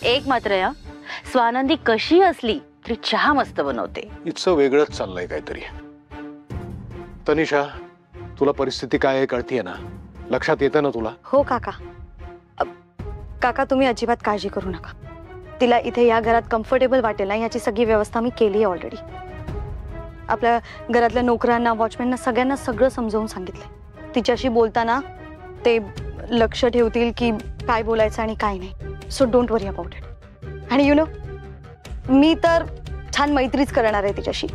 एक मात्र या स्वानंदी कशी असली तरी चहा मस्त बनवते. इतकं वेगळंच चाललंय काहीतरी. तनिषा, तुला परिस्थिती काय आहे कळतीये ना? लक्षात येतं ना तुला? हो काका. काका तुम्ही अजिबात काळजी करू नका. तिला इथे या घरात कम्फर्टेबल वाटेल ना याची सगळी व्यवस्था मी केली आहे ऑलरेडी. आपल्या घरातल्या नोकरांना, वॉचमॅनना सगळ्यांना सगळं समजावून सांगितलंय. तिच्याशी बोलताना ते लक्ष ठेवतील की काय बोलायचं आणि काय नाही. So don't worry about it. आणि यु नो, मी तर छान मैत्रीच करणार आहे तिच्याशी.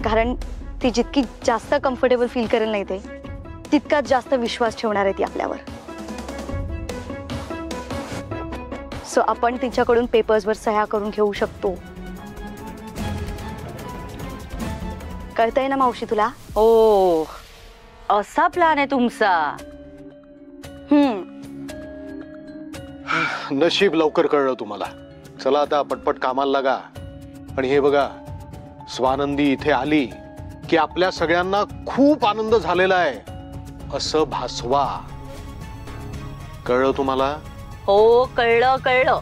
कारण ती जितकी जास्त कम्फर्टेबल फील करेल नाही ते तितकाच जास्त विश्वास ठेवणार आहे ती आपल्यावर. सो आपण तिच्याकडून पेपर्सवर सह्या करून घेऊ शकतो. कळतंय ना मावशी तुला? ओ, असा प्लॅन आहे तुमचा? नशीब लवकर कळलं तुम्हाला. चला आता पटपट कामाला लागा. आणि हे बघा, स्वानंदी इथे आली की आपल्या सगळ्यांना खूप आनंद झालेला आहे असं भासवा. कळलं तुम्हाला? हो, कळलं कळलं.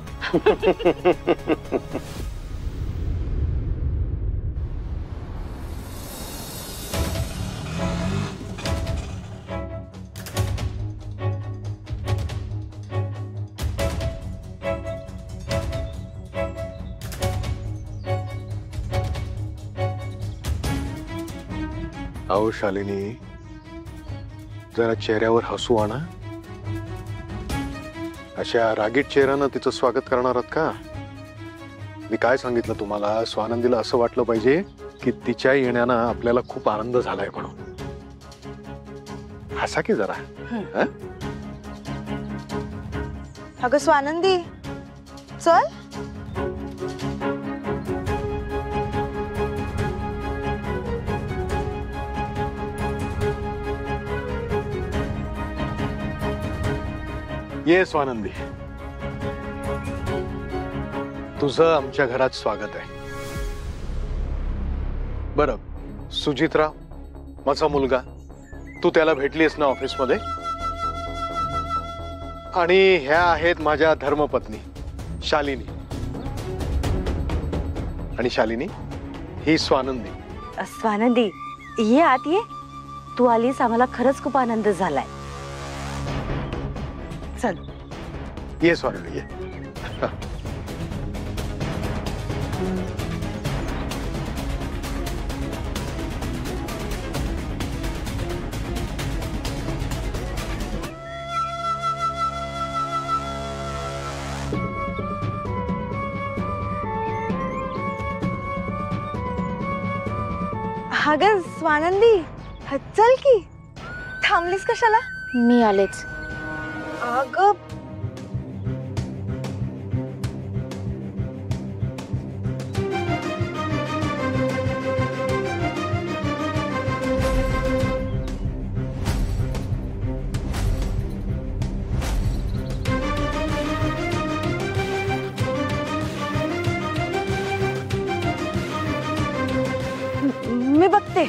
अहो शालिनी, जरा चेहऱ्यावर हसू आणा. अशा रागीट चेहऱ्यानं तिचं स्वागत करणार आहात का? मी काय सांगितलं तुम्हाला? स्वानंदीला असं वाटलं पाहिजे की तिच्या येण्यानं आपल्याला खूप आनंद झालाय म्हणून. हसा की जरा. अगं स्वानंदी, चल. ये स्वानंदी, तुझं आमच्या घरात स्वागत आहे. बरं सुजित्रा, माझा मुलगा, तू त्याला भेटलीस ना ऑफिसमध्ये? आणि ह्या आहेत माझ्या धर्मपत्नी शालिनी. आणि शालिनी, ही स्वानंदी. स्वानंदी, ये आत ये. तू आलीस, आम्हाला खरंच खूप आनंद झालाय. चल ये स्वानंदी, ये. अगं स्वानंदी, चल की. थांबलीस कशाला? मी आलेच. अगं मी बघते.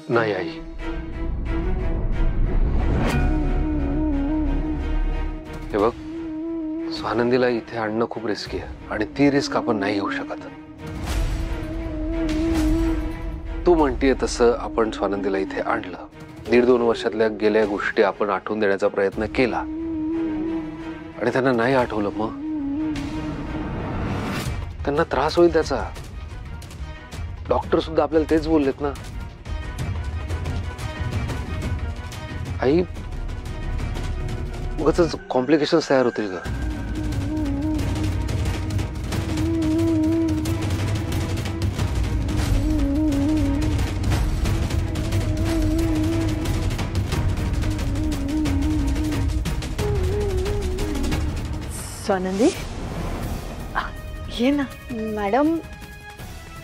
नाही आई, हे बघ, स्वानंदीला इथे आणणं खूप रिस्की आहे आणि ती रिस्क आपण नाही घेऊ शकत. तू म्हणतीये तसं आपण स्वानंदीला इथे आणलं. 1.5-2 वर्षातल्या गेल्या गोष्टी आपण आठवून देण्याचा प्रयत्न केला आणि त्यांना नाही आठवलं, मग त्यांना त्रास होईल त्याचा. डॉक्टर सुद्धा आपल्याला तेच बोललेत ना. आई, उगाचच कॉम्प्लिकेशन्स तयार होतील का? स्वानंदी, ये ना. मॅडम,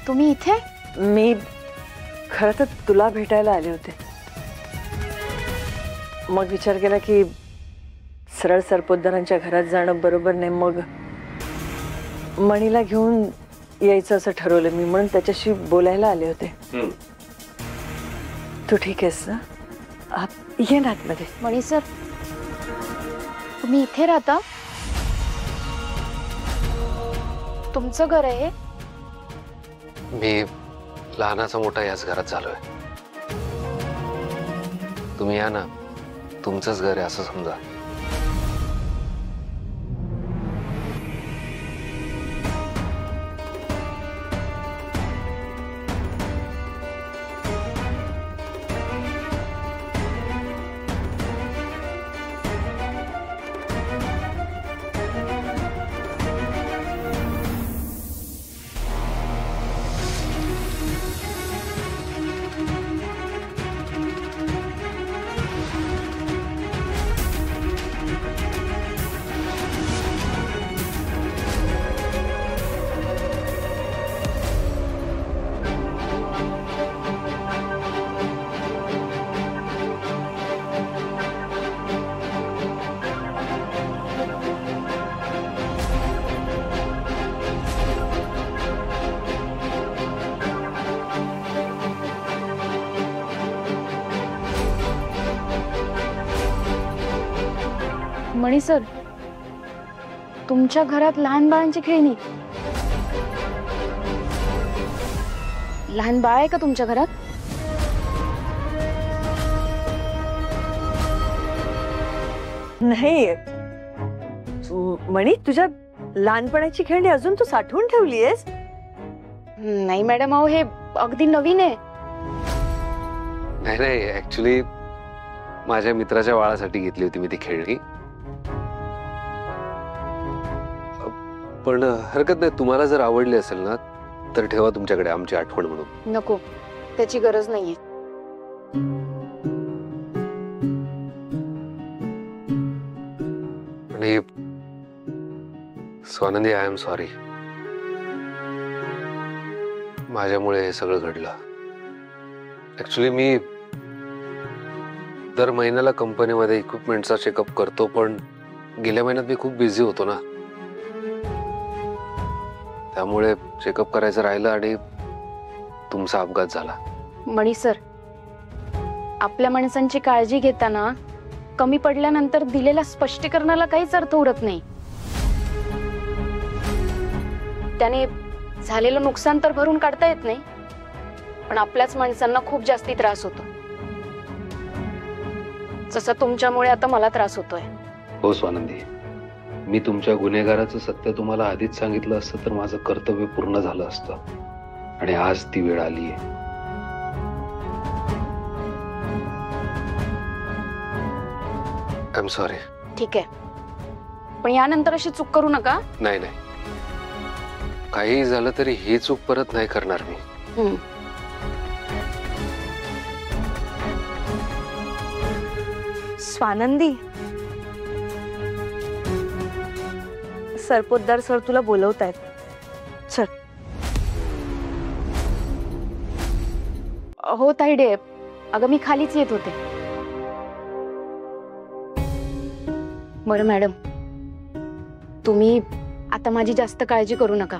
तुम्ही इथे? मी खरं तर तुला भेटायला आले होते. मग विचार केला की सरळ सरपोतदारांच्या घरात जाणं बरोबर नाही. मग मणीला घेऊन यायचं असं ठरवलं मी, म्हणून त्याच्याशी बोलायला आले होते. तू ठीक आहेस ना? ये ना आतमध्ये. मणी सर, तुम्ही इथे राहता? तुमचं घर आहे हे? मी लहानाचा मोठा याच घरात झालोय. तुम्ही या ना, तुमचंच घर आहे असं समजा. मणी सर, तुमच्या घरात लहान बाळांची खेळणी? लहान बाळ आहे का तुमच्या घरात? नाही मणी, तुझ्या लहानपणाची खेळणी अजून तू साठवून ठेवली आहेस? नाही मॅडम, अहो हे अगदी नवीन आहे. नाही नाही, ऍक्च्युली माझ्या मित्राच्या बाळासाठी घेतली होती मी ती खेळणी. पण हरकत नाही, तुम्हाला जर आवडली असेल ना तर ठेवा तुमच्याकडे, आमची आठवण म्हणून. नको, त्याची गरज नाहीये. आणि स्वानंदी, आय एम सॉरी. माझ्यामुळे हे सगळं घडलं. ऍक्च्युली मी दर महिन्याला कंपनीमध्ये इक्विपमेंटचा चेकअप करतो, पण गेल्या महिन्यात मी खूप बिझी होतो ना, त्यामुळे चेकअप करायचं राहिलं आणि तुमचा अपघात झाला. मणी सर, आपल्या माणसांची काळजी घेताना कमी पडल्यानंतर दिलेल्या स्पष्टीकरणाला काहीच अर्थ उरत नाही. त्याने झालेलं नुकसान तर भरून काढता येत नाही, पण आपल्याच माणसांना खूप जास्ती त्रास होतो, जसा तुमच्यामुळे आता मला त्रास होतोय. हो स्वानंदी, मी तुमच्या गुन्हेगाराचं सत्य तुम्हाला आधीच सांगितलं असतं तर माझं कर्तव्य पूर्ण झालं असतं, आणि आज ती वेळ आलीये. I am sorry. ठीक आहे, पण यानंतर अशी चूक करू नका. नाही नाही, काही झालं तरी ही चूक परत नाही करणार मी. स्वानंदी, सरपोतदार सर तुला बोलवतायत. चल. हो ताईडे, अगं मी खालीच येत होते. बरं मॅडम, तुम्ही आता माझी जास्त काळजी करू नका.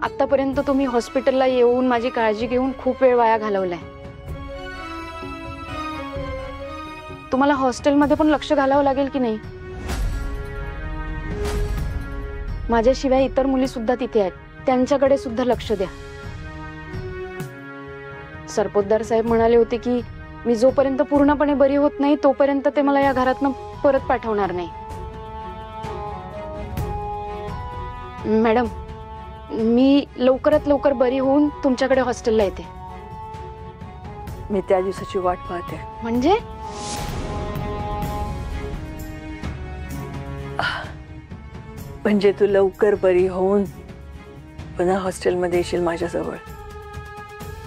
आतापर्यंत तुम्ही हॉस्पिटलला येऊन माझी काळजी घेऊन खूप वेळ वाया घालवलाय. तुम्हाला हॉस्टेलमध्ये पण लक्ष घालावं लागेल की नाही? माझ्याशिवाय इतर मुली सुद्धा तिथे आहेत, त्यांच्याकडे सुद्धा लक्ष द्या. सरपोतदार साहेब म्हणाले होते की मी जोपर्यंत पूर्णपणे बरी होत नाही तोपर्यंत ते मला या घरातनं परत पाठवणार नाही. मॅडम, मी लवकरात लवकर बरी होऊन तुमच्याकडे हॉस्टेलला येते. मी त्या दिवसाची वाट पाहते. म्हणजे म्हणजे तू लवकर बरी होऊन पुन्हा हॉस्टेलमध्ये येशील माझ्याजवळ,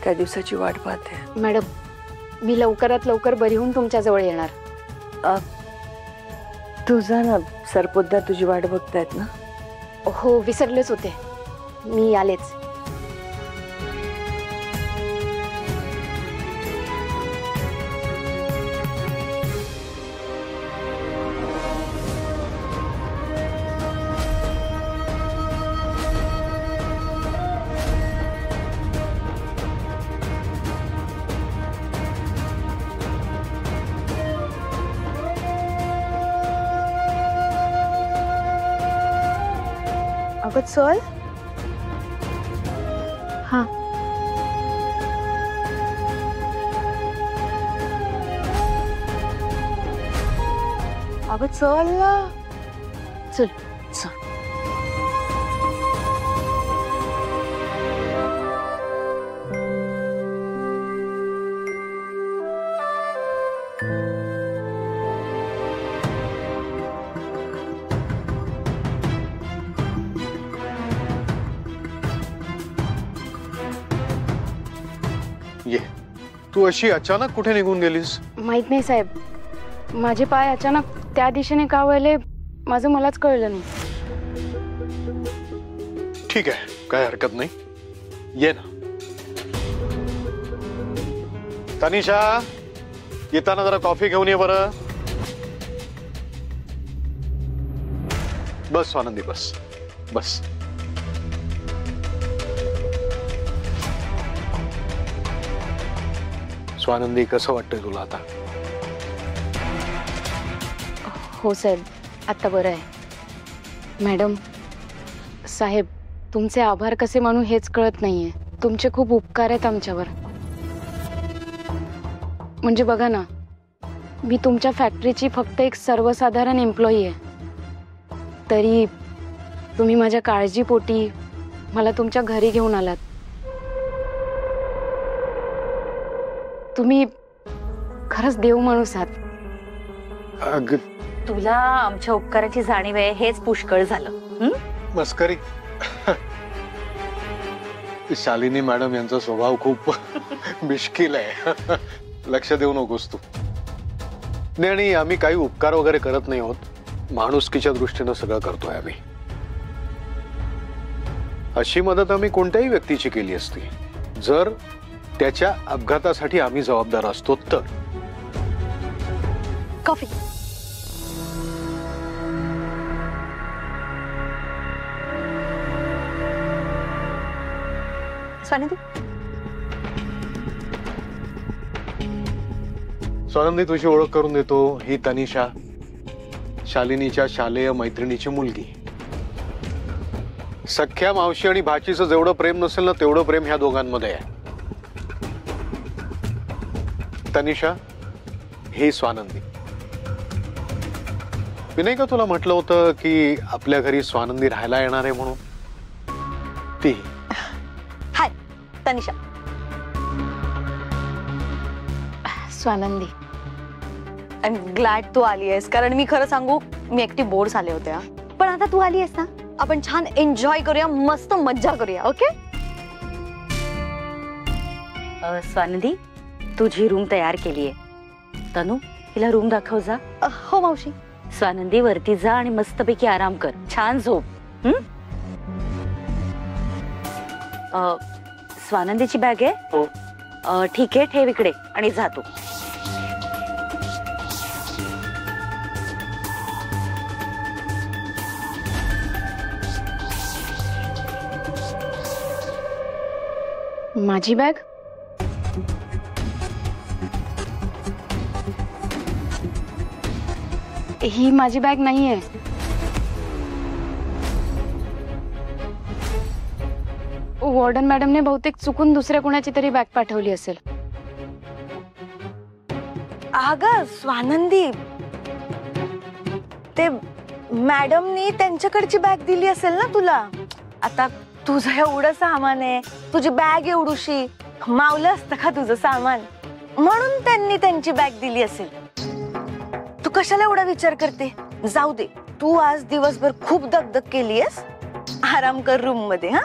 त्या दिवसाची वाट पाहते. मॅडम, मी लवकरात लवकर बरी होऊन तुमच्या जवळ येणार. तुझा ना सरपोतदार तुझी वाट बघतायत ना. हो, विसरलेच होते, मी आलेच. अगं चल. हा. अगं चल ना. चल. ये, तू अशी अचानक कुठे निघून गेलीस? माहित नाही साहेब, माझे पाय अचानक त्या दिशेने का वळले माझं मलाच कळलं नाही. ठीक आहे, काय हरकत नाही, ये ना. तनिषा, येताना जरा कॉफी घेऊन ये बरं. बस स्वानंदी, बस बस. स्वानंदी, कसं वाटतंय तुला आता? हो साहेब, आता बरं आहे. मॅडम साहेब, तुमचे आभार कसे मानू हेच कळत नाहीये. तुमचे खूप उपकार आहेत आमच्यावर. म्हणजे बघा ना, मी तुमच्या फॅक्टरीची फक्त एक सर्वसाधारण एम्प्लॉई आहे, तरी तुम्ही माझ्या काळजीपोटी मला तुमच्या घरी घेऊन आलात. तुम्ही खरंच देव माणूस आहात. तुला आमच्या उपकाराची जाणीव आहे हेच पुष्कळ झालं. मस्करी. शालिनी मॅडम यांचा स्वभाव खूप मिश्किल आहे. लक्ष देऊ नकोस तू. नाही, आणि आम्ही काही उपकार वगैरे करत नाही आहोत, माणुसकीच्या दृष्टीनं सगळं करतोय आम्ही. अशी मदत आम्ही कोणत्याही व्यक्तीची केली असती जर त्याच्या अपघातासाठी आम्ही जबाबदार असतो तर. कॉफी. स्वानंदी. स्वानंदी, तुझी ओळख करून देतो. ही तनिषा, शालिनीच्या शालेय मैत्रिणीची मुलगी. सख्या मावशी आणि भाचीचं जेवढं प्रेम नसेल ना तेवढं प्रेम ह्या दोघांमध्ये आहे. तनिषा, ही स्वानंदी. मी नाही का तुला म्हटलं होतं की आपल्या घरी स्वानंदी राहायला येणार आहे म्हणून? ती. Hi Tanisha. Swanandi. I am glad तू आली आहेस, कारण मी खरं सांगू, मी एकटी बोर झाले होते. पण आता तू आली आहेस ना, आपण छान एन्जॉय करूया, मस्त मज्जा करूया. ओके. स्वानंदी, तुझी रूम तयार केलीये. तनू, हिला रूम दाखव जा. हो मावशी. स्वानंदी, वरती जा आणि मस्तपैकी आराम कर, छान झोप. स्वानंदीची बॅग आहे? हो. ठीक आहे, ठेव इकडे आणि जा तू. माझी बॅग? ही माझी बॅग नाहीये. वॉर्डन मॅडमने बहुतेक चुकून दुसऱ्या कोणाची तरी बॅग पाठवली असेल. अगं स्वानंदी, ते मॅडमनी त्यांच्याकडची बॅग दिली असेल ना तुला. आता तुझं एवढं सामान आहे, तुझी बॅग एवढूशी, मावलं असतं का तुझं सामान? म्हणून त्यांनी त्यांची बॅग दिली असेल. तू कशाला एवढा विचार करते? जाऊ दे, तू आज दिवसभर खूप दगदग केलीयस. आराम कर रूम मध्ये. हा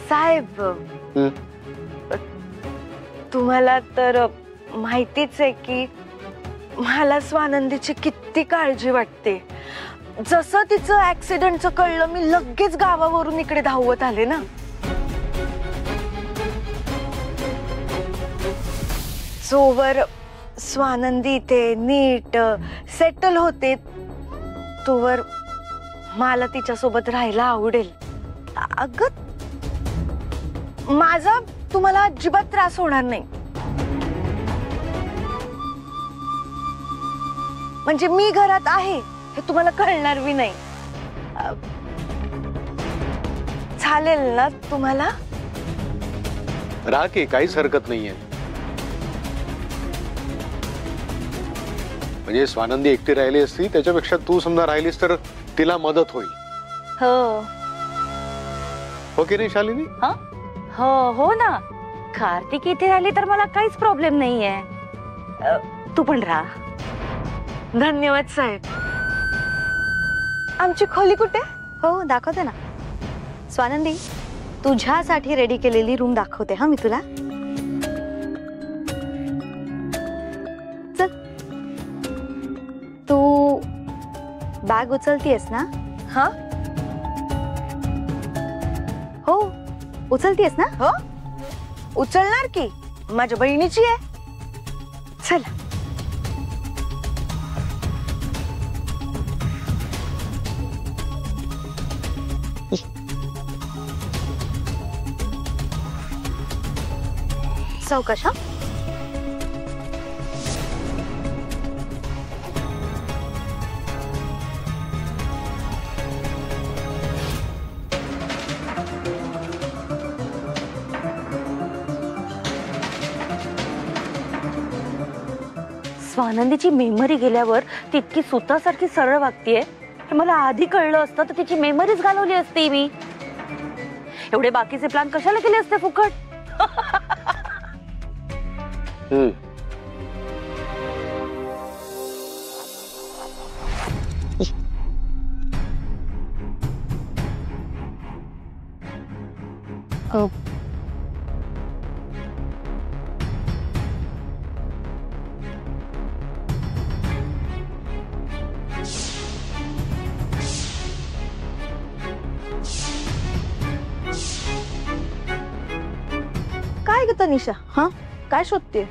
साहेब, तुम्हाला तर माहितीच आहे की मला स्वानंदीची किती काळजी वाटते. जसं तिचं ऍक्सिडेंटचं कळलं, मी लगेच गावावरून इकडे धावत आले ना. जोवर स्वानंदी इथे नीट सेटल होते तोवर मला तिच्यासोबत राहायला आवडेल. अगं, माझा तुम्हाला अजिबात त्रास होणार नाही. म्हणजे मी घरात आहे हे तुम्हाला कळणार बी नाही. चालेल ना तुम्हाला? राहा की, काहीच हरकत नाहीये. म्हणजे स्वानंदी एकटी राहिली असती त्याच्यापेक्षा तू समजा राहिलीस तर तिला मदत होईल. हो की नाही शालिनी? हो ना. कार्तिक इथे राहिली तर मला काहीच प्रॉब्लेम नाहीये. तू पण राहा. धन्यवाद साहेब. आमची खोली कुठे? हो दाखवते ना. स्वानंदी, तुझ्यासाठी रेडी केलेली रूम दाखवते हा मी तुला. चल. तू बॅग उचलतीयस ना? हा हो उचलतीयस ना? हो उचलणार की, माझ्या बहिणीची आहे. चला. सावकाश हा. स्वानंदीची मेमरी गेल्यावर ती इतकी सुतासारखी सरळ वागतीये. मला आधी कळलं असतं तर तिची मेमरीच घालवली असती मी. एवढे बाकीचे प्लॅन कशाला केले असते फुकट? काय ग तनिषा? हा काय शोधते?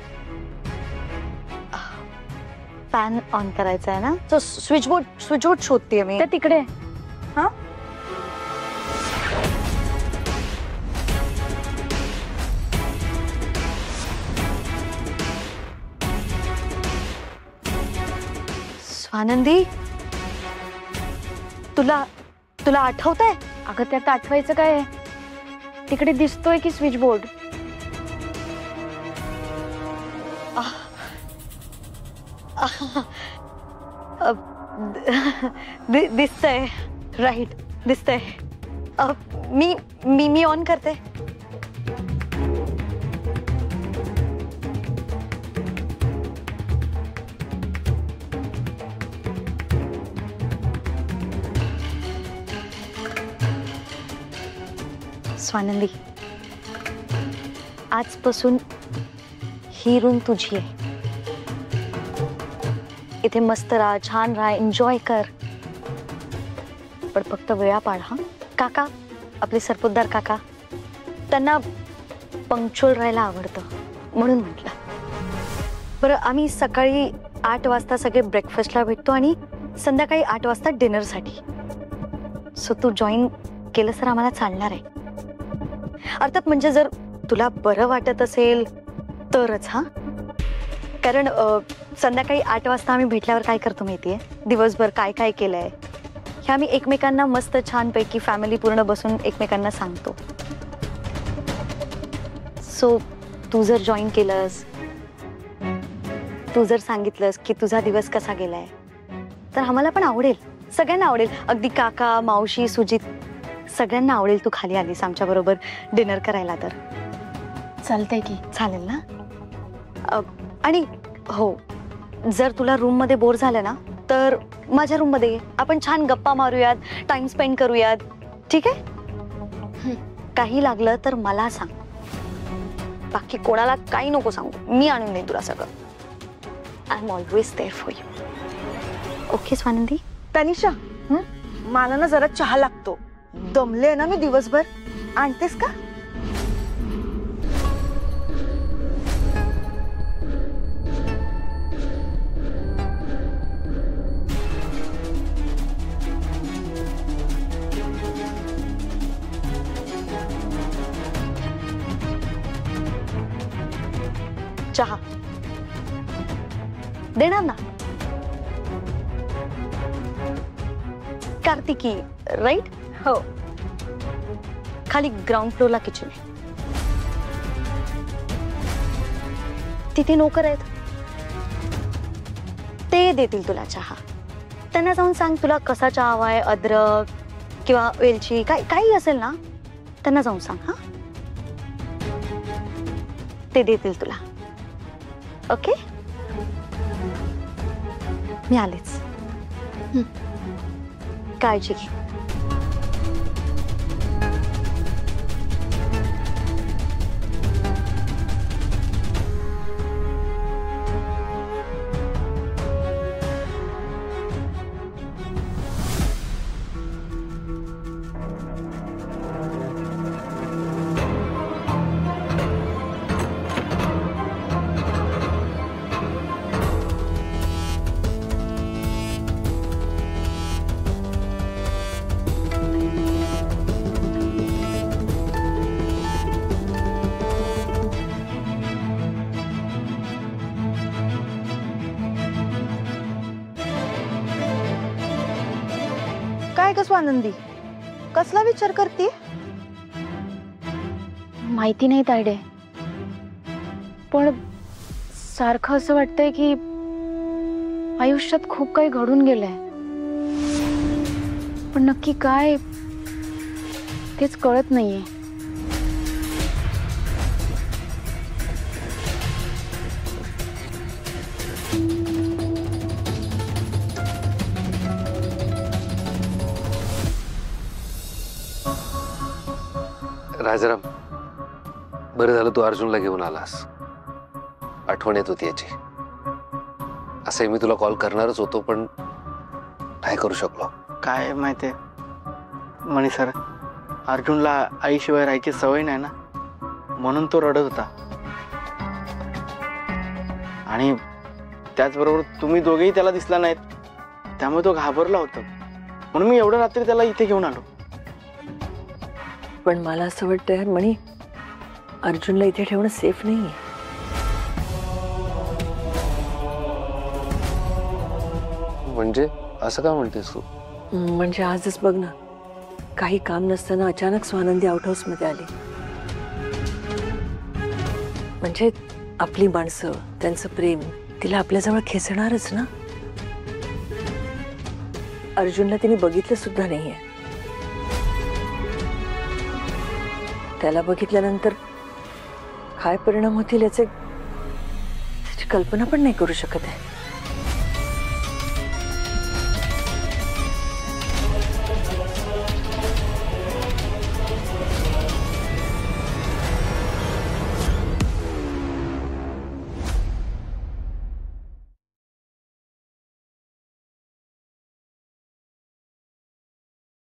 फॅन ऑन करायचा आहे ना, तो स्विच बोर्ड शोधते मी. त्या तिकडे. हा स्वानंदी, तुला आठवतंय? अगं त्यात आठवायचं काय? तिकडे दिसतोय की स्विच बोर्ड. दिसतंय. राईट दिसतंय. मी ऑन करते. स्वानंदी, आजपासून ही रूम तुझी आहे. इथे मस्त राहा, छान राहा, एन्जॉय कर. पण फक्त वेळा पाड हा. काका, आपले सरपोतदार काका, त्यांना पंक्च्युअल राहायला आवडतं म्हणून म्हटलं. बरं, आम्ही सकाळी 8 वाजता सगळे ब्रेकफास्टला भेटतो आणि संध्याकाळी 8 वाजता डिनरसाठी. सो तू जॉईन केलं तर आम्हाला चालणार आहे. अर्थात म्हणजे जर तुला बरं वाटत असेल तरच हा. कारण संध्याकाळी 8 वाजता आम्ही भेटल्यावर काय करतो माहितीये? दिवसभर काय काय केलंय हे आम्ही एकमेकांना मस्त छानपैकी फॅमिली पूर्ण बसून एकमेकांना सांगतो. सो तू जर जॉईन केलंस, तू जर सांगितलंस की तुझा दिवस कसा गेलाय, तर आम्हाला पण आवडेल, सगळ्यांना आवडेल. अगदी काका, मावशी, सुजित सगळ्यांना आवडेल तू खाली आलीस आमच्या बरोबर डिनर करायला. तर चालतंय की? चालेल ना? आणि हो, जर तुला रूम मध्ये बोर झालं ना तर माझ्या रूम मध्ये ये. आपण छान गप्पा मारूयात, टाइम स्पेंड करूयात. ठीक आहे? काही लागलं तर मला सांग. बाकी कोणाला काही नको सांगू. मी आणून देईन तुला सगळं. I am always there for you. Okay Swanandi? Tanisha, मला ना जरा चहा लागतो. दमले ना मी दिवसभर. आणतेस का? चहा देणार ना? कार्तिकी राईट? हो. खाली ग्राउंड फ्लोअरला किचन आहे. तिथे नोकर आहेत, ते देतील तुला चहा. त्यांना जाऊन सांग तुला कसा चहा हवाय, अद्रक किंवा वेलची, काही असेल ना त्यांना जाऊन सांग. हा, ते देतील तुला. ओके, मी आलेच. काळजी घे. काय ग स्वानंदी, कसला विचार करते? माहिती नाही तायडे, पण सारखं असं वाटतंय की आयुष्यात खूप काही घडून गेलंय, पण नक्की काय तेच कळत नाहीये. राजाराम, बरं झालं तू अर्जुनला घेऊन आलास. आठवण येत होती याची. असंही मी तुला कॉल करणारच होतो, पण नाही करू शकलो. काय माहितीये मणी सर, अर्जुनला आईशिवाय राहायची सवय नाही ना, म्हणून तो रडत होता. आणि त्याचबरोबर तुम्ही दोघेही त्याला दिसला नाहीत, त्यामुळे तो घाबरला होता. म्हणून मी एवढ्या रात्री त्याला इथे घेऊन आलो. पण मला असं वाटतं मणी, अर्जुनला इथे ठेवणं सेफ नाहीये. म्हणजे असं का म्हणतेस तू? म्हणजे आजच बघ ना, काही काम नसताना अचानक स्वानंदी आउट हाऊस मध्ये आली. म्हणजे आपली माणसं, त्यांचं प्रेम तिला आपल्याजवळ खेचणारच ना. अर्जुनला तिने बघितलं सुद्धा नाहीये. त्याला बघितल्यानंतर काय परिणाम होतील याची कल्पना पण नाही करू शकत आहे.